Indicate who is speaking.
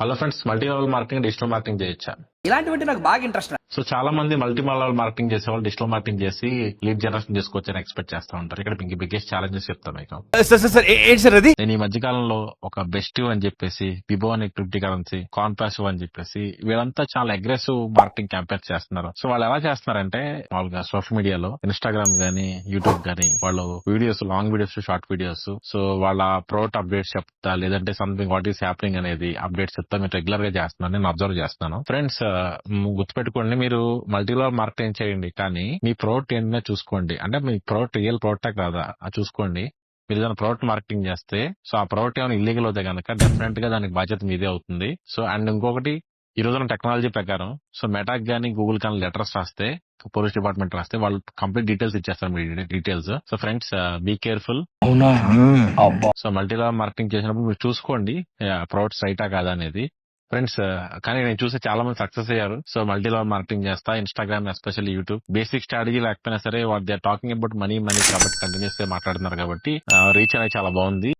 Speaker 1: Hello friends, multi level marketing, digital marketing చేయొచ్చా?
Speaker 2: ఇలాంటివంటే నాకు బాగా ఇంట్రెస్ట్.
Speaker 1: సో చాలా మంది మల్టీ లెవెల్ మార్కెటింగ్ చేసే వాళ్ళు డిజిటల్ మార్కెటింగ్ చేసి లీడ్ జనరేషన్ చేసుకోవచ్చని ఎక్స్పెక్ట్ చేస్తూ ఉంటారు. ఇక్కడ మీకు బిగ్గెస్ట్ ఛాలెంజెస్ చెప్తాను మీకు.
Speaker 2: సార్ ఏంటి సార్ అది?
Speaker 1: నేను ఈ మధ్య కాలంలో ఒక బెస్ట్ అని చెప్పేసి, బిబో అని క్రిప్టో కరెన్సీ, కాన్పాసివ్ అని చెప్పేసి వీళ్ళంతా చాలా అగ్రెసివ్ మార్కెటింగ్ క్యాంపెయిన్స్ చేస్తున్నారు. సో వాళ్ళు ఎలా చేస్తున్నారంటే, మామూలుగా సోషల్ మీడియాలో ఇన్స్టాగ్రామ్ గానీ, యూట్యూబ్ గానీ, వాళ్ళు videos, long videos, short videos, so వాళ్ళ ప్రోడక్ట్ అప్డేట్స్ చెప్తా, లేదంటే సంథింగ్ వాట్ ఈస్ హ్యాపెనింగ్ అనేది అప్డేట్స్ చెప్తా మీరు రెగ్యులర్ గా చేస్తున్నాను, నేను అబ్జర్వ్ చేస్తున్నాను. ఫ్రెండ్స్, గుర్తుపెట్టుకోండి, మీరు మల్టీ లెవెల్ మార్కెటింగ్ చేయండి, కానీ మీ ప్రోడక్ట్ ఏంటనే చూసుకోండి. అంటే మీ ప్రోడక్ట్ రియల్ ప్రోడక్ట్ కాదా అది చూసుకోండి. మీరు ఏదైనా ప్రోడక్ట్ మార్కెటింగ్ చేస్తే, సో ఆ ప్రోడక్ట్ ఏమైనా ఇల్లీగల్ అవుతే కనుక డెఫినెట్ గా దానికి బాధ్యత మీదే అవుతుంది. సో అండ్ ఇంకొకటి, ఈ రోజున టెక్నాలజీ ప్రకారం సో మెటాక్ గానీ, గూగుల్ కానీ లెటర్స్ రాస్తే, పోలీస్ డిపార్ట్మెంట్ రాస్తే వాళ్ళు కంప్లీట్ డీటెయిల్స్ ఇచ్చేస్తారు, మీ details. So friends, be careful. So multi level marketing చేసినప్పుడు మీరు చూసుకోండి ప్రోడక్ట్స్ రైటా కాదా అనేది. ఫ్రెండ్స్, కానీ నేను చూసే చాలా మంది సక్సెస్ అయ్యారు. సో మల్టీ లెవెల్ మార్కెటింగ్ చేస్తా, Instagram, especially YouTube. Basic strategy లేకపోయినా సరే they are talking about money కాబట్టి కంటిన్యూస్ గా మాట్లాడుతున్నారు, కాబట్టి రీచ్ అనేది చాలా బాగుంది.